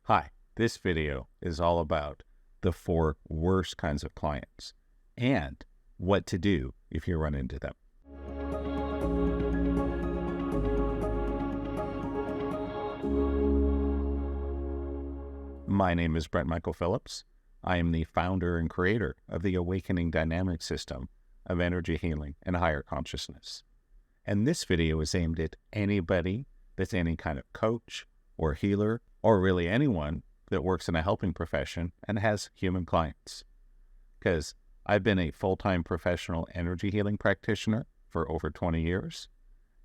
Hi, this video is all about the 4 worst kinds of clients and what to do if you run into them. My name is Brent Phillips. I am the founder and creator of the Awakening Dynamic System of Energy Healing and Higher Consciousness. And this video is aimed at anybody that's any kind of coach or healer, or really anyone that works in a helping profession and has human clients. Because I've been a full-time professional energy healing practitioner for over 20 years,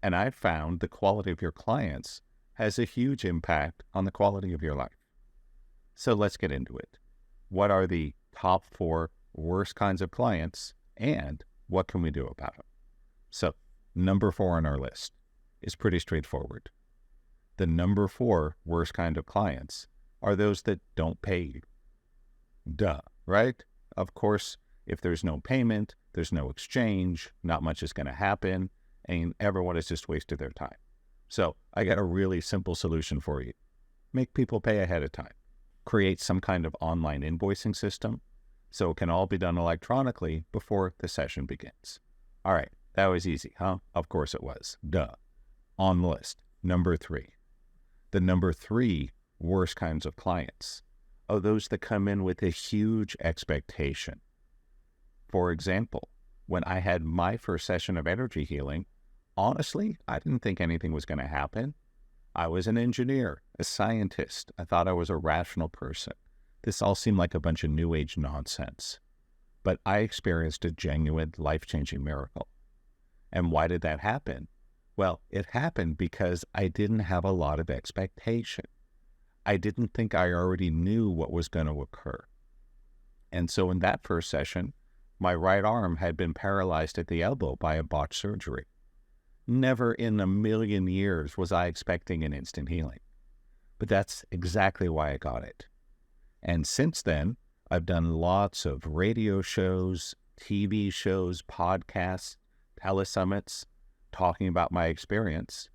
and I've found the quality of your clients has a huge impact on the quality of your life. So let's get into it. What are the top 4 worst kinds of clients, and what can we do about them? So number 4 on our list is pretty straightforward. The number 4 worst kind of clients are those that don't pay you. Duh, right? Of course, if there's no payment, there's no exchange, not much is going to happen, and everyone has just wasted their time. So I got a really simple solution for you. Make people pay ahead of time. Create some kind of online invoicing system so it can all be done electronically before the session begins. All right, that was easy, huh? Of course it was. Duh. On the list, number 3. The number 3 worst kinds of clients are those that come in with a huge expectation. For example, when I had my first session of energy healing, honestly, I didn't think anything was going to happen. I was an engineer, a scientist. I thought I was a rational person. This all seemed like a bunch of new age nonsense. But I experienced a genuine life-changing miracle. And why did that happen? Well, it happened because I didn't have a lot of expectation. I didn't think I already knew what was going to occur. And so in that first session, my right arm had been paralyzed at the elbow by a botched surgery. Never in a million years was I expecting an instant healing. But that's exactly why I got it. And since then, I've done lots of radio shows, TV shows, podcasts, telesummits, talking about my experience.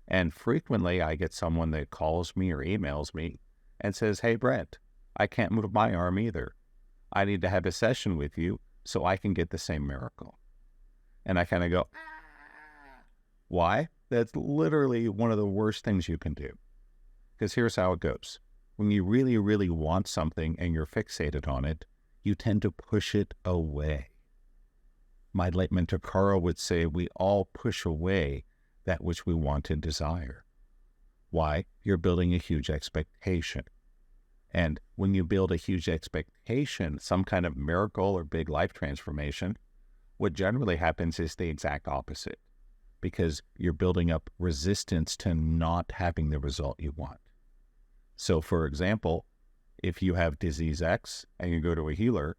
And frequently I get someone that calls me or emails me and says, "Hey, Brent, I can't move my arm either. I need to have a session with you so I can get the same miracle." And I kind of go, why? That's literally one of the worst things you can do. Because here's how it goes. When you really, really want something and you're fixated on it, you tend to push it away. My late mentor Carl would say we all push away that which we want and desire. Why? You're building a huge expectation. And when you build a huge expectation, some kind of miracle or big life transformation, what generally happens is the exact opposite, because you're building up resistance to not having the result you want. So for example, if you have disease X and you go to a healer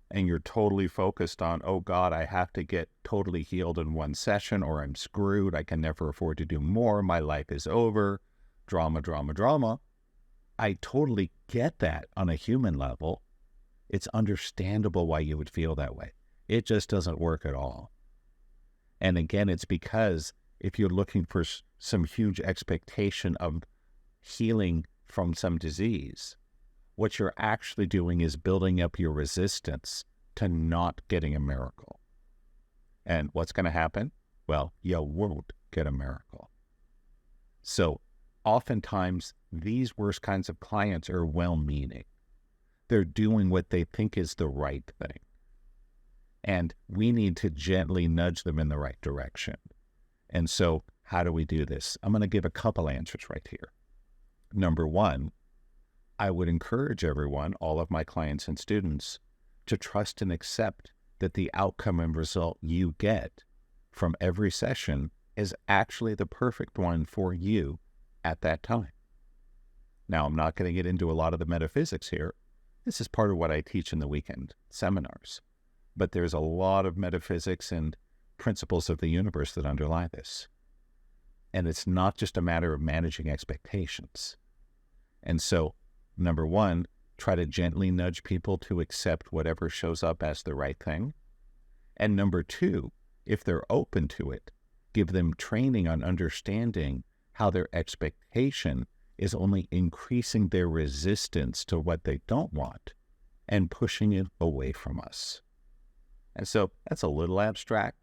and you're totally focused on, oh God, I have to get totally healed in one session or I'm screwed, I can never afford to do more, my life is over, drama, drama, drama. I totally get that on a human level. It's understandable why you would feel that way. It just doesn't work at all. And again, it's because if you're looking for some huge expectation of healing from some disease, what you're actually doing is building up your resistance to not getting a miracle. And what's going to happen? Well, you won't get a miracle. So oftentimes, these worst kinds of clients are well-meaning. They're doing what they think is the right thing. And we need to gently nudge them in the right direction. And so how do we do this? I'm going to give a couple answers right here. Number 1, I would encourage everyone, all of my clients and students, to trust and accept that the outcome and result you get from every session is actually the perfect one for you at that time. Now, I'm not going to get into a lot of the metaphysics here. This is part of what I teach in the weekend seminars. But there's a lot of metaphysics and principles of the universe that underlie this. And it's not just a matter of managing expectations. And so, number 1, try to gently nudge people to accept whatever shows up as the right thing. And number 2, if they're open to it, give them training on understanding how their expectation is only increasing their resistance to what they don't want and pushing it away from us. And so that's a little abstract.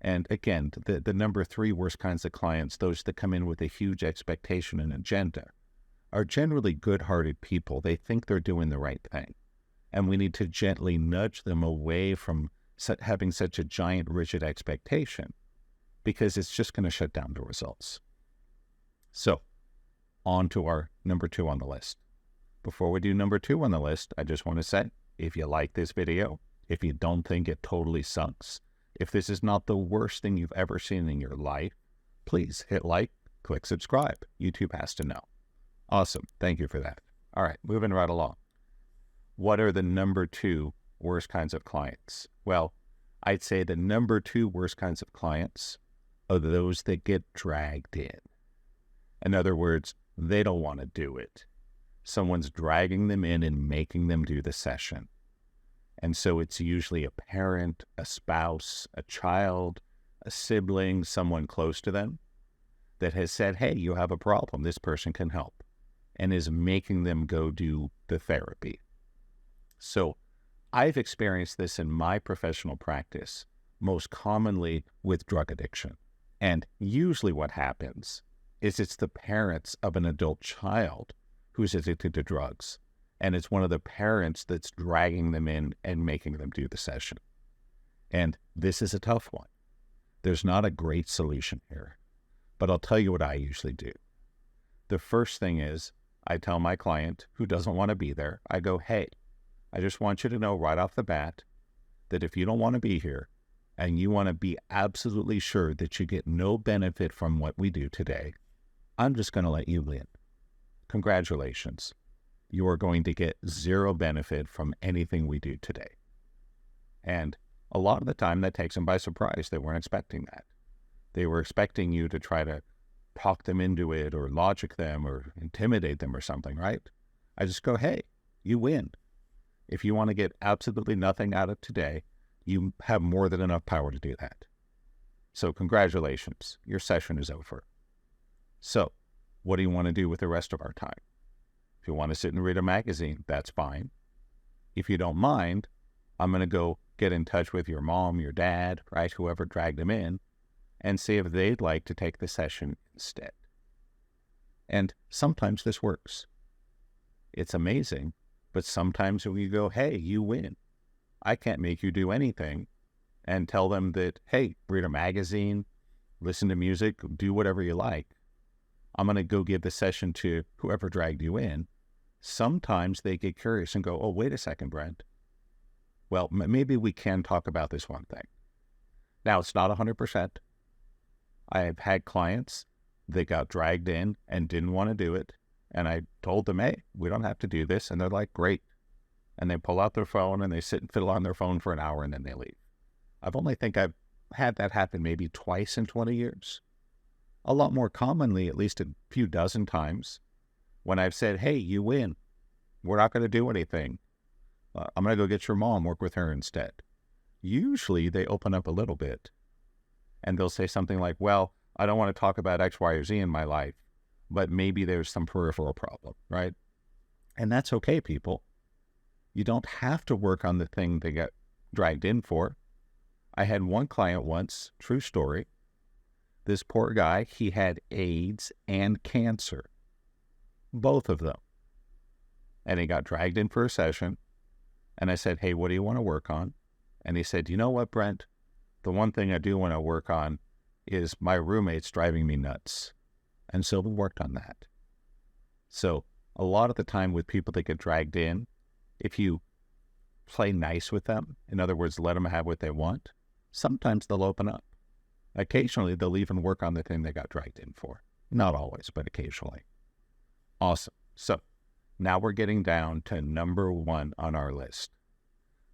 And again, the number 3 worst kinds of clients, those that come in with a huge expectation and agenda, are generally good-hearted people. They think they're doing the right thing. And we need to gently nudge them away from having such a giant, rigid expectation, because it's just going to shut down the results. So, on to our number 2 on the list. Before we do number 2 on the list, I just want to say, if you like this video, if you don't think it totally sucks, if this is not the worst thing you've ever seen in your life, please hit like, click subscribe. YouTube has to know. Awesome. Thank you for that. All right, moving right along. What are the number 2 worst kinds of clients? Well, I'd say the number 2 worst kinds of clients are those that get dragged in. In other words, they don't want to do it. Someone's dragging them in and making them do the session. And so it's usually a parent, a spouse, a child, a sibling, someone close to them that has said, hey, you have a problem, this person can help, and is making them go do the therapy. So I've experienced this in my professional practice, most commonly with drug addiction. And usually what happens is it's the parents of an adult child who's addicted to drugs. And it's one of the parents that's dragging them in and making them do the session. And this is a tough one. There's not a great solution here, but I'll tell you what I usually do. The first thing is I tell my client who doesn't want to be there, I go, hey, I just want you to know right off the bat that if you don't want to be here and you want to be absolutely sure that you get no benefit from what we do today, I'm just going to let you in. Congratulations. You are going to get zero benefit from anything we do today. And a lot of the time that takes them by surprise. They weren't expecting that. They were expecting you to try to talk them into it or logic them or intimidate them or something, right? I just go, hey, you win. If you want to get absolutely nothing out of today, you have more than enough power to do that. So congratulations, your session is over. So what do you want to do with the rest of our time? If you want to sit and read a magazine, that's fine. If you don't mind, I'm going to go get in touch with your mom, your dad, right, whoever dragged them in, and see if they'd like to take the session instead. And sometimes this works. It's amazing, but sometimes when you go, hey, you win. I can't make you do anything, and tell them that, hey, read a magazine, listen to music, do whatever you like. I'm going to go give the session to whoever dragged you in. Sometimes they get curious and go, oh, wait a second, Brent. Well, maybe we can talk about this one thing. Now, it's not 100%. I have had clients that got dragged in and didn't want to do it. And I told them, hey, we don't have to do this. And they're like, great. And they pull out their phone and they sit and fiddle on their phone for an hour and then they leave. I've had that happen maybe twice in 20 years. A lot more commonly, at least a few dozen times, when I've said, hey, you win. We're not going to do anything. I'm going to go get your mom, work with her instead. Usually they open up a little bit and they'll say something like, well, I don't want to talk about X, Y, or Z in my life, but maybe there's some peripheral problem, right? And that's okay, people. You don't have to work on the thing they got dragged in for. I had one client once, true story. This poor guy, he had AIDS and cancer. Both of them. And he got dragged in for a session. And I said, hey, what do you want to work on? And he said, you know what, Brent? The one thing I do want to work on is my roommate's driving me nuts. And so we worked on that. So a lot of the time with people that get dragged in, if you play nice with them, in other words, let them have what they want, sometimes they'll open up. Occasionally, they'll even work on the thing they got dragged in for. Not always, but occasionally. Awesome. So now we're getting down to number 1 on our list.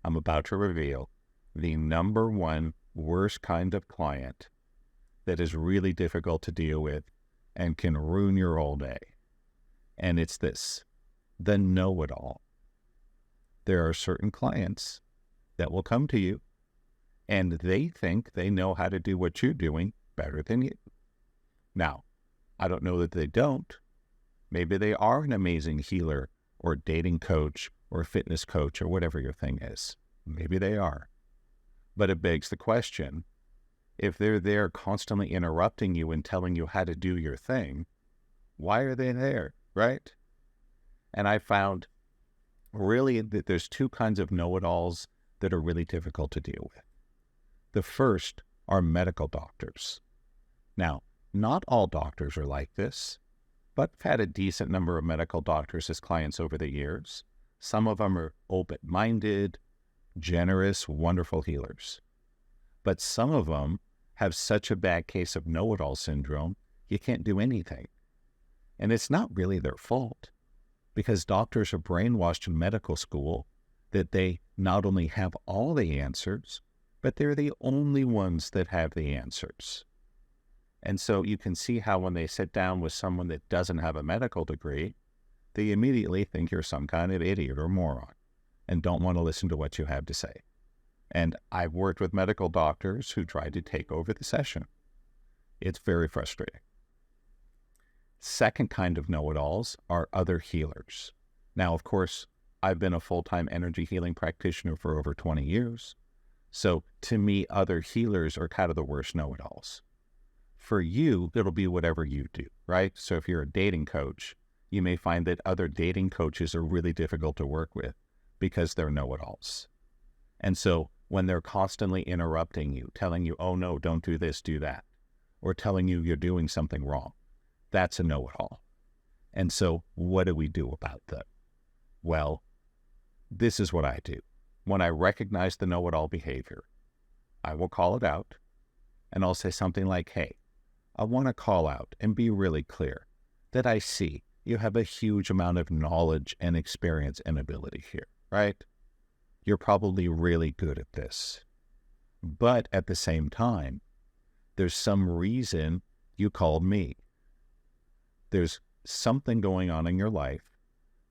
I'm about to reveal the number 1 worst kind of client that is really difficult to deal with and can ruin your whole day. And it's this, the know-it-all. There are certain clients that will come to you and they think they know how to do what you're doing better than you. Now, I don't know that they don't. Maybe they are an amazing healer or dating coach or fitness coach or whatever your thing is. Maybe they are. But it begs the question, if they're there constantly interrupting you and telling you how to do your thing, why are they there, right? And I found really that there's two kinds of know-it-alls that are really difficult to deal with. The first are medical doctors. Now, not all doctors are like this, but I've had a decent number of medical doctors as clients over the years. Some of them are open-minded, generous, wonderful healers. But some of them have such a bad case of know-it-all syndrome, you can't do anything. And it's not really their fault, because doctors are brainwashed in medical school that they not only have all the answers, but they're the only ones that have the answers. And so you can see how when they sit down with someone that doesn't have a medical degree, they immediately think you're some kind of idiot or moron and don't want to listen to what you have to say. And I've worked with medical doctors who tried to take over the session. It's very frustrating. Second kind of know-it-alls are other healers. Now, of course, I've been a full-time energy healing practitioner for over 20 years. So to me, other healers are kind of the worst know-it-alls. For you, it'll be whatever you do, right? So if you're a dating coach, you may find that other dating coaches are really difficult to work with because they're know-it-alls. And so when they're constantly interrupting you, telling you, oh no, don't do this, do that, or telling you you're doing something wrong, that's a know-it-all. And so what do we do about that? Well, this is what I do. When I recognize the know-it-all behavior, I will call it out, and I'll say something like, hey, I want to call out and be really clear that I see you have a huge amount of knowledge and experience and ability here, right? You're probably really good at this. But at the same time, there's some reason you called me. There's something going on in your life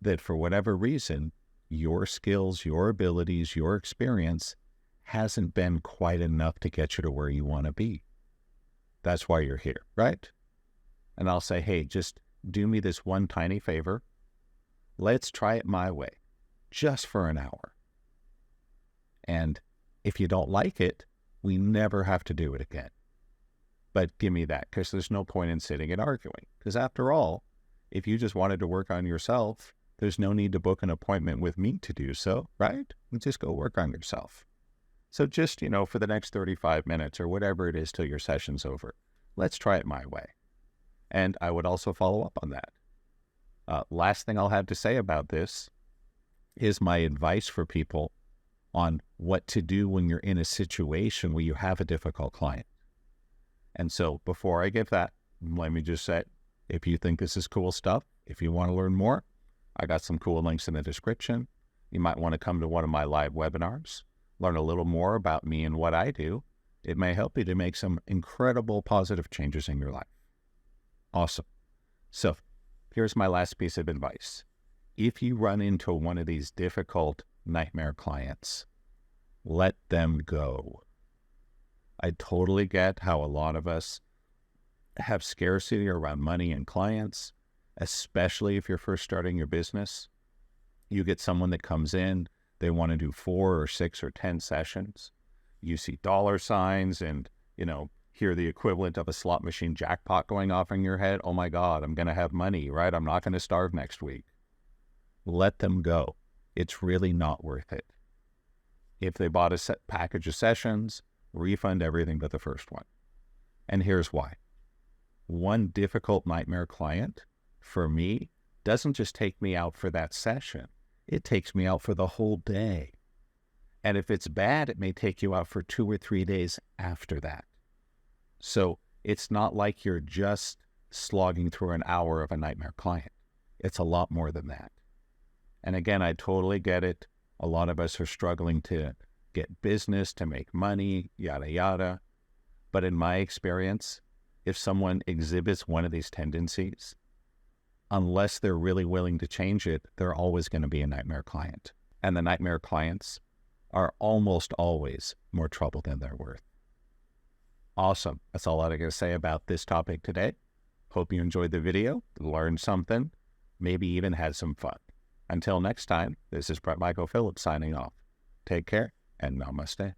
that for whatever reason, your skills, your abilities, your experience hasn't been quite enough to get you to where you want to be. That's why you're here, right? And I'll say, hey, just do me this one tiny favor. Let's try it my way, just for an hour. And if you don't like it, we never have to do it again. But give me that, because there's no point in sitting and arguing. Because after all, if you just wanted to work on yourself, there's no need to book an appointment with me to do so, right? You just go work on yourself. So just, for the next 35 minutes or whatever it is till your session's over, let's try it my way. And I would also follow up on that. Last thing I'll have to say about this is my advice for people on what to do when you're in a situation where you have a difficult client. And so before I give that, let me just say, if you think this is cool stuff, if you want to learn more, I got some cool links in the description. You might want to come to one of my live webinars, learn a little more about me and what I do. It may help you to make some incredible positive changes in your life. Awesome. So here's my last piece of advice. If you run into one of these difficult nightmare clients, let them go. I totally get how a lot of us have scarcity around money and clients, especially if you're first starting your business. You get someone that comes in, they want to do 4 or 6 or 10 sessions. You see dollar signs and, hear the equivalent of a slot machine jackpot going off in your head. Oh my God, I'm going to have money, right? I'm not going to starve next week. Let them go. It's really not worth it. If they bought a set package of sessions, refund everything but the first one. And here's why. One difficult nightmare client, for me, doesn't just take me out for that session. It takes me out for the whole day. And if it's bad, it may take you out for 2 or 3 days after that. So it's not like you're just slogging through an hour of a nightmare client. It's a lot more than that. And again, I totally get it. A lot of us are struggling to get business, to make money, yada, yada. But in my experience, if someone exhibits one of these tendencies, unless they're really willing to change it, they're always going to be a nightmare client. And the nightmare clients are almost always more trouble than they're worth. Awesome. That's all I got to say about this topic today. Hope you enjoyed the video, learned something. maybe even had some fun. Until next time, this is Brent Michael Phillips signing off. Take care and namaste.